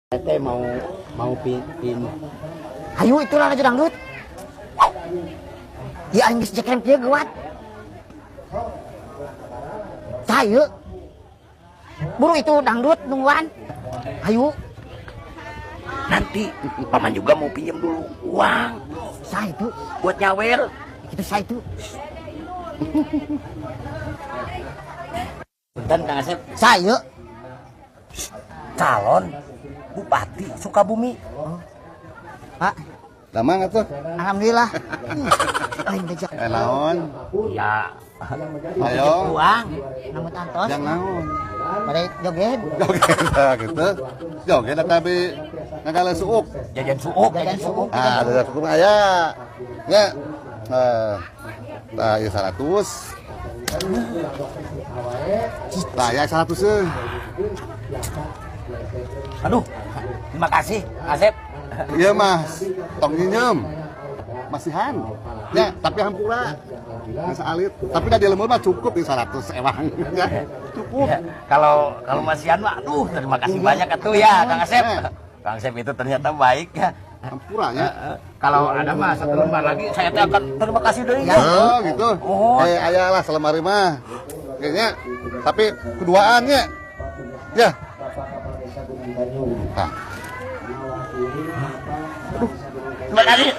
Tete mau pin. Ayo itulah aja dangdut. Ya aing geus cekrem kieu geuat. Saya. Burung itu dangdut nungguan. Ayo. Nanti paman juga mau pinjam dulu uang. Saya itu Buat nyawer. kita saya itu. Dan Kang Asep, Saya. calon Bupati Sukabumi. Pak, Damang atuh. alhamdulillah. Lain bejak. Naon? Ya, Ayo. uang. Namun antos. Yang naon? Pada joget. Joget gitu. Joget tapi ngagale suuk. Jajan suuk. Jajan suuk. Ah, ada suuk aya. Ya. Tah ieu 100. Tah ya 100 euy. Aduh, terima kasih Asep. Iya Mas, tong nyiem. Masihan. Ya, tapi hampura. Bisa alit. Tapi dah di lembur mah cukup di 100 ewang. Ya, cukup. Ya, kalau masihan mah, aduh terima kasih banyak atuh ya Kang Asep. Kang Asep itu ternyata baik ya. Hampura ya. Kalau ada mah satu lembar lagi, saya teh akan terima kasih dari ya. Oh, gitu. Oh. Aya lah selemari mah. Kayaknya tapi keduaannya. Ya. Nah. Terima kasih.